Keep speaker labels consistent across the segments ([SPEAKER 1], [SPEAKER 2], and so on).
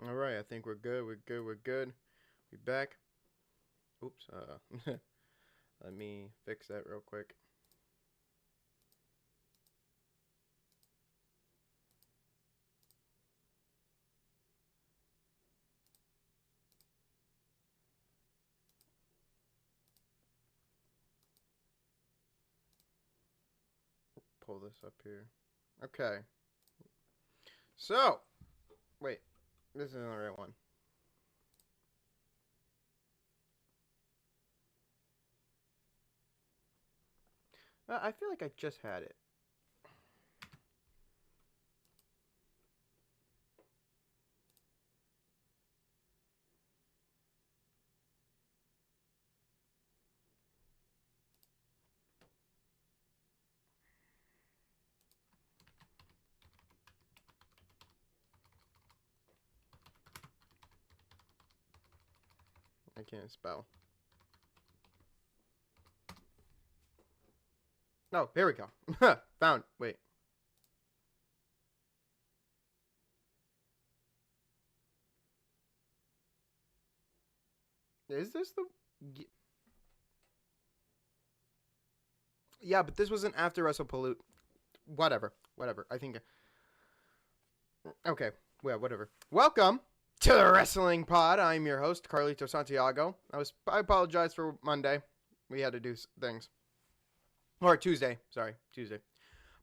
[SPEAKER 1] All right, I think we're good. We're good. We back. Oops. Let me fix that real quick. Pull this up here. Okay. So, wait. This isn't the right one. I feel like I just had it. I can't spell. Oh, here we go. Found. Wait. Is this the... Yeah, but this wasn't after WrestlePalooza. Whatever. I think... Okay. Yeah, whatever. Welcome to the Wrestling Pod. I'm your host, Carlito Santiago. I apologize for Monday. We had to do things. Or Tuesday. Sorry, Tuesday.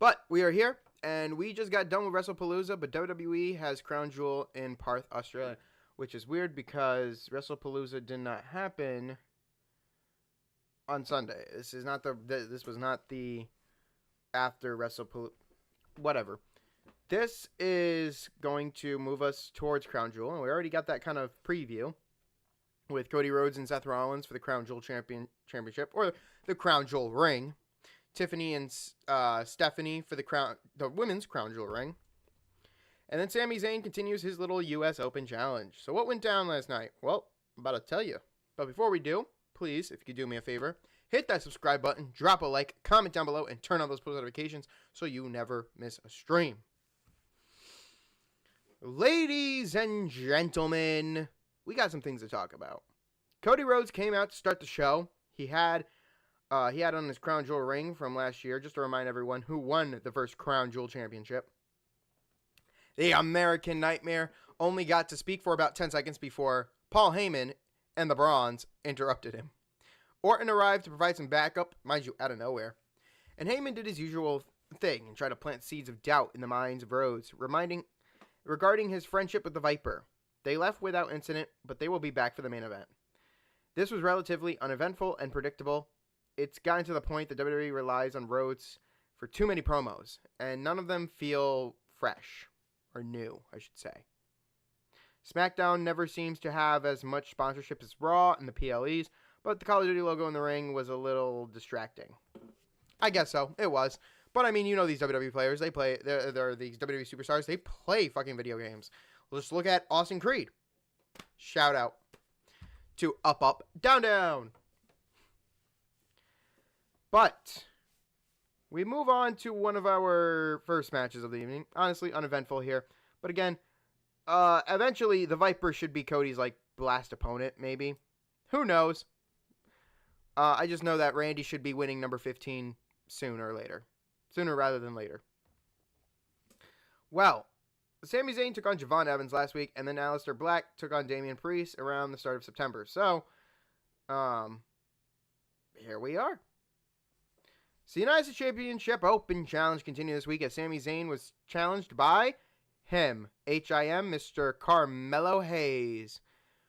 [SPEAKER 1] But we are here, and we just got done with WrestlePalooza, but WWE has Crown Jewel in Perth, Australia, which is weird because WrestlePalooza did not happen on Sunday. This was not the after WrestlePalooza. Whatever. This is going to move us towards Crown Jewel, and we already got that kind of preview with Cody Rhodes and Seth Rollins for the Crown Jewel Championship, or the Crown Jewel ring. Tiffany and Stephanie for the women's Crown Jewel ring. And then Sami Zayn continues his little U.S. Open challenge. So what went down last night? Well, I'm about to tell you. But before we do, please, if you could do me a favor, hit that subscribe button, drop a like, comment down below, and turn on those post notifications so you never miss a stream. Ladies and gentlemen, we got some things to talk about. Cody Rhodes came out to start the show. He had on his Crown Jewel ring from last year, just to remind everyone who won the first Crown Jewel Championship. The American Nightmare only got to speak for about 10 seconds before Paul Heyman and the Brons interrupted him. Orton arrived to provide some backup, mind you, out of nowhere. And Heyman did his usual thing and tried to plant seeds of doubt in the minds of Rhodes, regarding his friendship with the Viper. They left without incident, but they will be back for the main event. This was relatively uneventful and predictable. It's gotten to the point that WWE relies on Rhodes for too many promos, and none of them feel fresh, or new, I should say. SmackDown never seems to have as much sponsorship as Raw and the PLEs, but the Call of Duty logo in the ring was a little distracting. I guess so, it was. But I mean, you know these WWE players, they're these WWE superstars, they play fucking video games. Let's look at Austin Creed. Shout out to Up Up, Down Down. But we move on to one of our first matches of the evening. Honestly, uneventful here. But again, eventually the Viper should be Cody's last opponent, maybe. Who knows? I just know that Randy should be winning number 15 sooner rather than later. Well, Sami Zayn took on Javon Evans last week, and then Aleister Black took on Damian Priest around the start of September. So, here we are. So the United States Championship Open Challenge continued this week as Sami Zayn was challenged by him, H.I.M., Mr. Carmelo Hayes,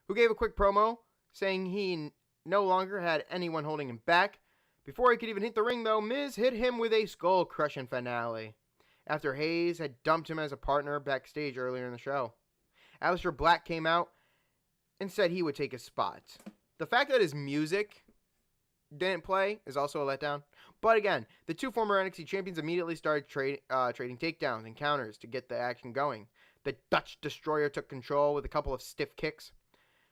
[SPEAKER 1] who gave a quick promo saying he no longer had anyone holding him back. Before he could even hit the ring, though, Miz hit him with a skull-crushing finale after Hayes had dumped him as a partner backstage earlier in the show. Aleister Black came out and said he would take his spot. The fact that his music didn't play is also a letdown. But again, the two former NXT champions immediately started trading takedowns and counters to get the action going. The Dutch Destroyer took control with a couple of stiff kicks.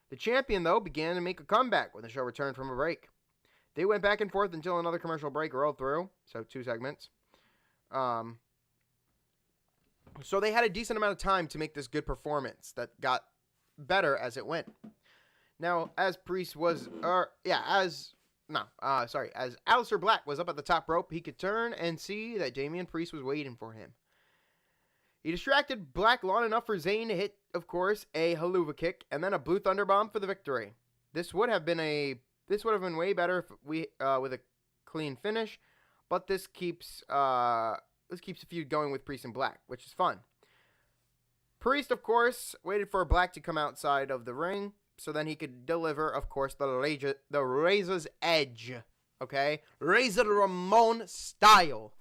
[SPEAKER 1] The champion, though, began to make a comeback when the show returned from a break. They went back and forth until another commercial break rolled through, so 2 segments. So they had a decent amount of time to make this good performance that got better as it went. Now, as Aleister Black was up at the top rope, he could turn and see that Damian Priest was waiting for him. He distracted Black long enough for Zayn to hit, of course, a haluva kick and then a Blue Thunder Bomb for the victory. This would have been way better if we with a clean finish, but this keeps the feud going with Priest and Black, which is fun. Priest, of course, waited for Black to come outside of the ring, so then he could deliver, of course, the Razor's Edge, okay? Razor Ramon style,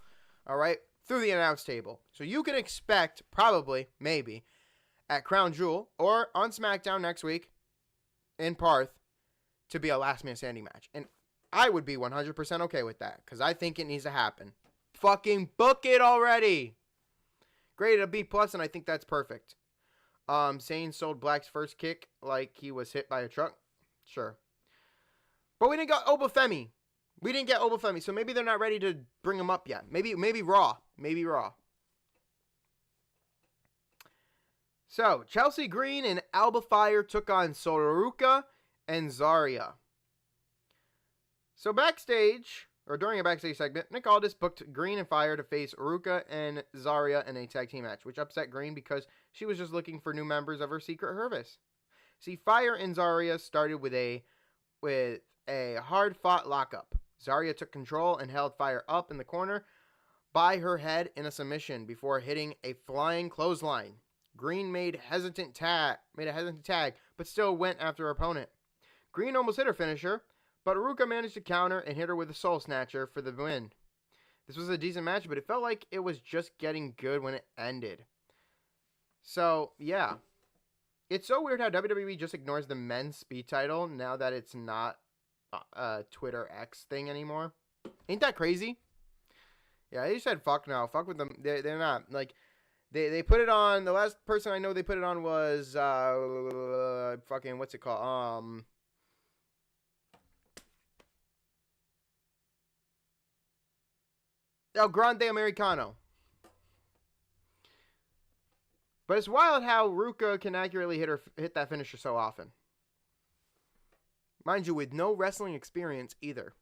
[SPEAKER 1] all right, through the announce table. So you can expect, probably, maybe, at Crown Jewel or on SmackDown next week in Parth to be a last man standing match. And I would be 100% okay with that because I think it needs to happen. Fucking book it already. Graded a B+, and I think that's perfect. Zayn sold Black's first kick like he was hit by a truck. Sure. But we didn't get Obafemi. So maybe they're not ready to bring him up yet. Maybe Raw. So, Chelsea Green and Alba Fire took on Soruka and Zarya. So backstage, or during a backstage segment, Nick Aldis booked Green and Fire to face Ruka and Zarya in a tag team match, which upset Green because she was just looking for new members of her secret service. See, Fire and Zarya started with a hard-fought lockup. Zarya took control and held Fire up in the corner by her head in a submission before hitting a flying clothesline. Green made a hesitant tag, but still went after her opponent. Green almost hit her finisher, but Ruka managed to counter and hit her with a soul snatcher for the win. This was a decent match, but it felt like it was just getting good when it ended. So, yeah. It's so weird how WWE just ignores the men's speed title now that it's not a Twitter X thing anymore. Ain't that crazy? Yeah, they said fuck no. Fuck with them. They're not. Like, they put it on. The last person I know they put it on was, fucking, what's it called? El Grande Americano. But it's wild how Ruka can accurately hit that finisher so often. Mind you, with no wrestling experience either.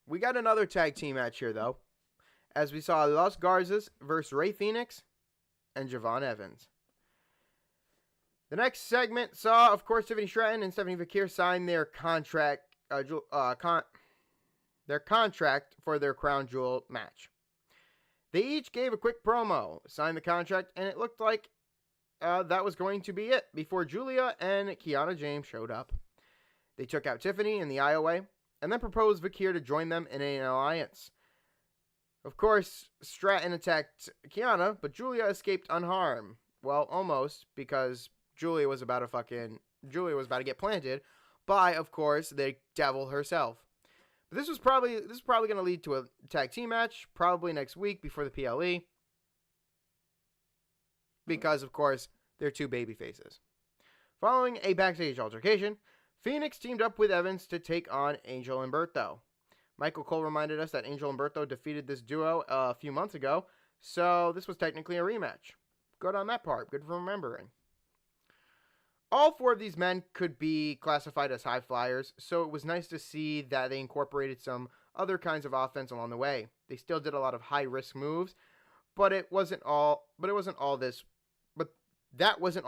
[SPEAKER 1] We got another tag team match here, though, as we saw Los Garzas versus Rey Fenix and Javon Evans. The next segment saw, of course, Tiffany Stratton and Stephanie Fakir sign their contract for their Crown Jewel match. They each gave a quick promo, signed the contract, and it looked like that was going to be it before Julia and Kiana James showed up. They took out Tiffany in the IOA and then proposed Fakir to join them in an alliance. Of course, Stratton attacked Kiana, but Julia escaped unharmed. Well, almost, because Julia was about to get planted by, of course, the devil herself. But this is probably going to lead to a tag team match, probably next week before the PLE. Because, of course, they're two baby faces. Following a backstage altercation, Phoenix teamed up with Evans to take on Angel and Berto. Michael Cole reminded us that Angel and Berto defeated this duo a few months ago, so this was technically a rematch. Good on that part. Good for remembering. All four of these men could be classified as high flyers, so it was nice to see that they incorporated some other kinds of offense along the way. They still did a lot of high-risk moves, but that wasn't all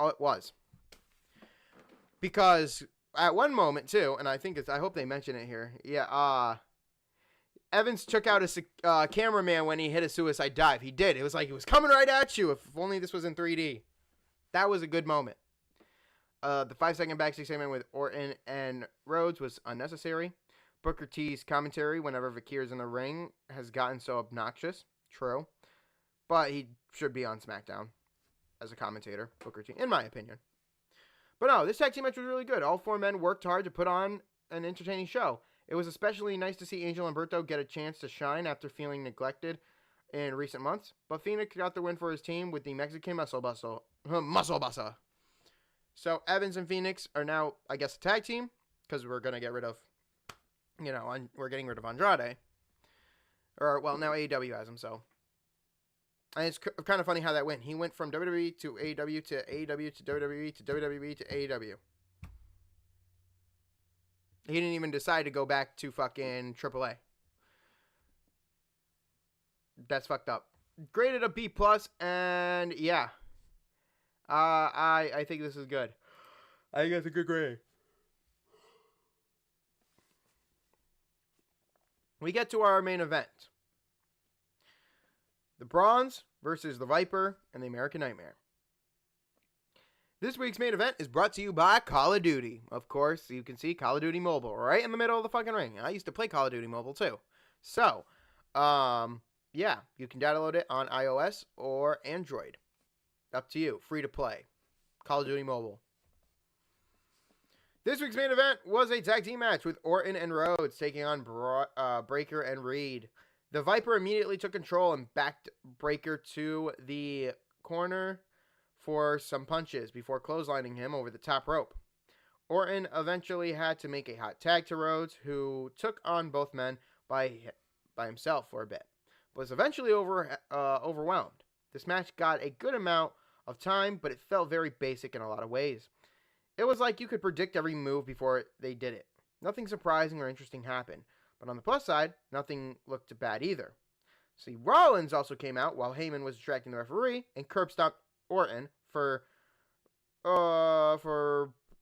[SPEAKER 1] it was. Because at one moment too, and I hope they mention it here. Yeah, Evans took out a cameraman when he hit a suicide dive. He did. It was like he was coming right at you. If only this was in 3D. That was a good moment. The 5-second backstage segment with Orton and Rhodes was unnecessary. Booker T's commentary whenever Fakir's in the ring has gotten so obnoxious. True. But he should be on SmackDown as a commentator, Booker T, in my opinion. But no, this tag team match was really good. All four men worked hard to put on an entertaining show. It was especially nice to see Angel and Berto get a chance to shine after feeling neglected in recent months. But Phoenix got the win for his team with the Mexican Muscle Buster. So Evans and Phoenix are now, I guess, a tag team because we're going to get rid of, we're getting rid of Andrade. Or, well, now AEW has him, so. And it's kind of funny how that went. He went from WWE to AEW to AEW to WWE to WWE to AEW. He didn't even decide to go back to fucking AAA. That's fucked up. Graded a B+, and yeah. I think this is good. I think that's a good grade. We get to our main event. The Brons versus the Viper and the American Nightmare. This week's main event is brought to you by Call of Duty. Of course, you can see Call of Duty Mobile right in the middle of the fucking ring. I used to play Call of Duty Mobile too. So, yeah, you can download it on iOS or Android. Up to you. Free to play. Call of Duty Mobile. This week's main event was a tag team match with Orton and Rhodes taking on Breaker and Reed. The Viper immediately took control and backed Breaker to the corner for some punches before clotheslining him over the top rope. Orton eventually had to make a hot tag to Rhodes, who took on both men by himself for a bit, but was eventually overwhelmed. This match got a good amount of time, but it felt very basic in a lot of ways. It was like you could predict every move before they did it. Nothing surprising or interesting happened. But on the plus side, nothing looked bad either. See, Rollins also came out while Heyman was distracting the referee and curb stomped Orton for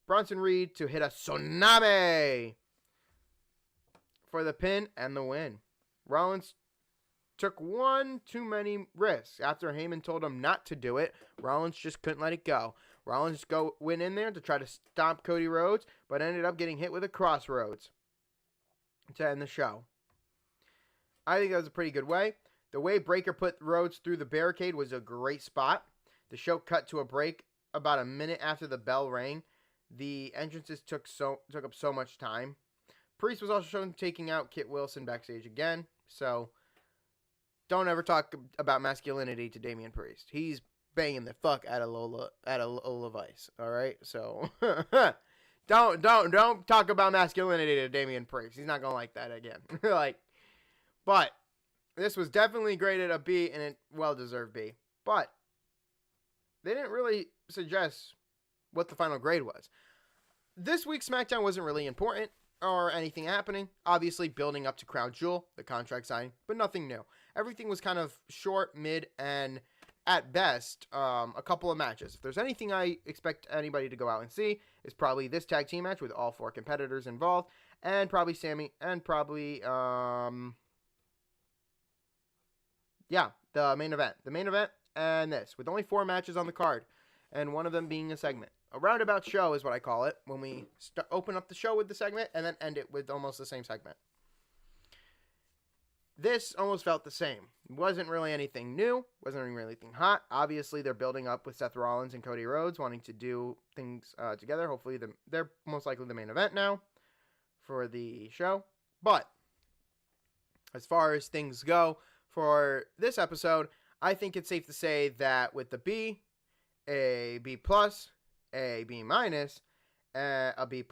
[SPEAKER 1] Bronson Reed to hit a tsunami for the pin and the win. Rollins took one too many risks. After Heyman told him not to do it, Rollins just couldn't let it go. Rollins went in there to try to stomp Cody Rhodes, but ended up getting hit with a crossroads to end the show. I think that was a pretty good way. The way Breaker put Rhodes through the barricade was a great spot. The show cut to a break about a minute after the bell rang. The entrances took up so much time. Priest was also shown taking out Kit Wilson backstage again. So don't ever talk about masculinity to Damian Priest. He's banging the fuck out of Lola Vice. All right, so don't talk about masculinity to Damian Priest. He's not gonna like that again. But this was definitely graded a B, and it well-deserved B. But they didn't really suggest what the final grade was. This week's SmackDown wasn't really important or anything happening. Obviously, building up to Crown Jewel, the contract signing, but nothing new. Everything was kind of short, mid, and at best, a couple of matches. If there's anything I expect anybody to go out and see, it's probably this tag team match with all four competitors involved, and probably Sammy, and probably, the main event. The main event and this, with only 4 matches on the card, and one of them being a segment. A roundabout show is what I call it, when we open up the show with the segment, and then end it with almost the same segment. This almost felt the same. It wasn't really anything new. Wasn't really anything hot. Obviously, they're building up with Seth Rollins and Cody Rhodes, wanting to do things together. Hopefully, they're most likely the main event now for the show. But as far as things go for this episode, I think it's safe to say that with the B, a B+, a B-, a B+,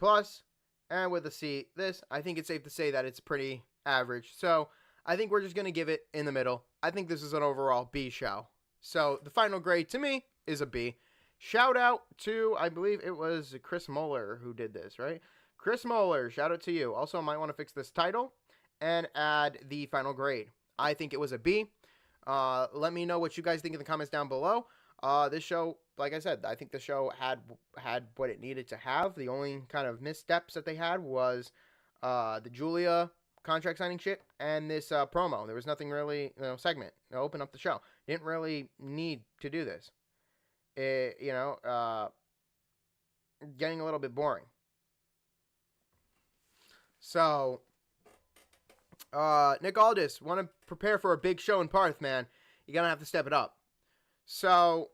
[SPEAKER 1] and with a C, I think it's safe to say that it's pretty average. So I think we're just going to give it in the middle. I think this is an overall B show. So the final grade to me is a B. Shout out to, I believe it was Chris Moeller who did this, right? Chris Moeller, shout out to you. Also, might want to fix this title and add the final grade. I think it was a B. Let me know what you guys think in the comments down below. This show, like I said, I think the show had what it needed to have. The only kind of missteps that they had was the Julia contract signing shit and this promo. There was nothing really, segment. Open up the show. Didn't really need to do this. Getting a little bit boring. So, Nick Aldis, want to prepare for a big show in Parth, man. You're going to have to step it up. So,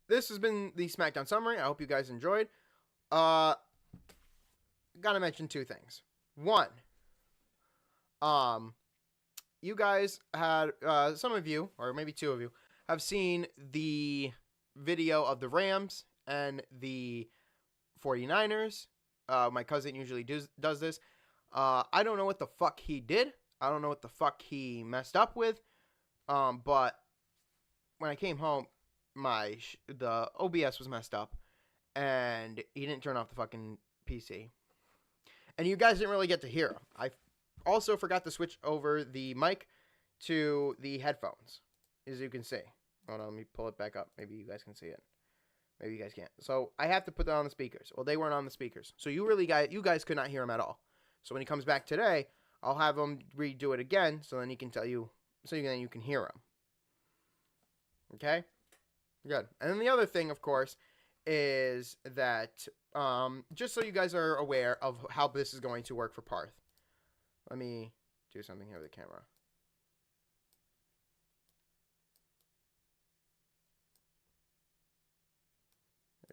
[SPEAKER 1] this has been the SmackDown summary. I hope you guys enjoyed. Gotta mention 2 things. 1, you guys had, some of you, or maybe 2 of you, have seen the video of the Rams and the 49ers. My cousin usually does this. I don't know what the fuck he did. I don't know what the fuck he messed up with. But when I came home, the OBS was messed up, and he didn't turn off the fucking PC, and you guys didn't really get to hear him. I also forgot to switch over the mic to the headphones, as you can see. Hold on, let me pull it back up. Maybe you guys can see it. Maybe you guys can't. So I have to put that on the speakers. Well, they weren't on the speakers, so you guys could not hear him at all. So when he comes back today, I'll have him redo it again, so then he can tell you, so then you can hear him. Okay, good. And then the other thing, of course, is that just so you guys are aware of how this is going to work for Parth. Let me do something here with the camera.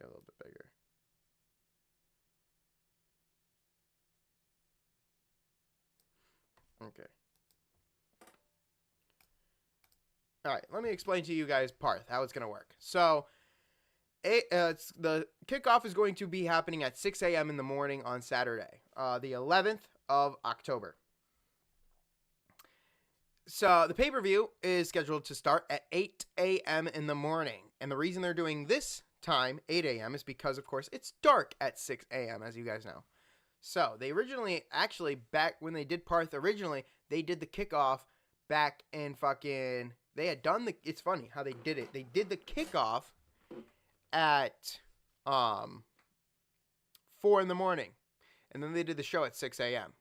[SPEAKER 1] A little bit bigger. Okay. All right, let me explain to you guys, Parth, how it's going to work. So, the kickoff is going to be happening at 6 a.m. in the morning on Saturday, the 11th of October. So, the pay-per-view is scheduled to start at 8 a.m. in the morning. And the reason they're doing this time, 8 a.m., is because, of course, it's dark at 6 a.m., as you guys know. So, they originally, actually, back when they did Parth originally, they did the kickoff back in fucking, they had done the, it's funny how they did it. They did the kickoff at 4 in the morning, and then they did the show at 6 a.m.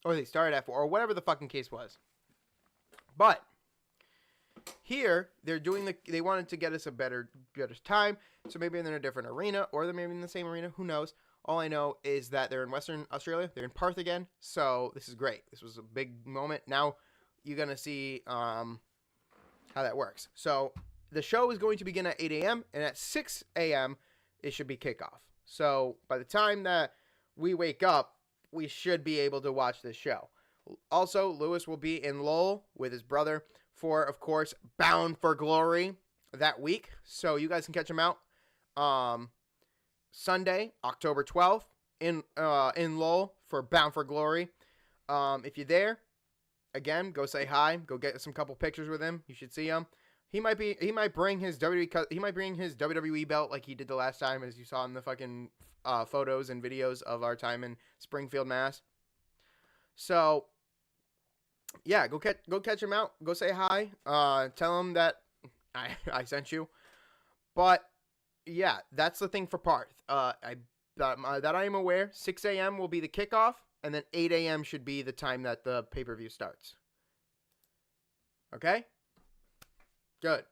[SPEAKER 1] Or they started at 4, or whatever the fucking case was. But here, they wanted to get us a better time, so maybe they're in a different arena, or they're maybe in the same arena, who knows. All I know is that they're in Western Australia, they're in Perth again, so this is great. This was a big moment. Now, you're going to see how that works. So, the show is going to begin at 8 a.m., and at 6 a.m., it should be kickoff. So, by the time that we wake up, we should be able to watch this show. Also, Lewis will be in Lowell with his brother for, of course, Bound for Glory that week. So you guys can catch him out Sunday, October 12th in Lowell for Bound for Glory. If you're there, again, go say hi. Go get some couple pictures with him. You should see him. He might bring his WWE belt like he did the last time, as you saw in the fucking photos and videos of our time in Springfield, Mass. So, yeah, go catch him out. Go say hi. Tell him that I sent you. But yeah, that's the thing for Parth. That I am aware, 6 a.m. will be the kickoff, and then 8 a.m. should be the time that the pay-per-view starts. Okay? Good.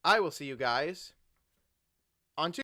[SPEAKER 1] I will see you guys on Tuesday.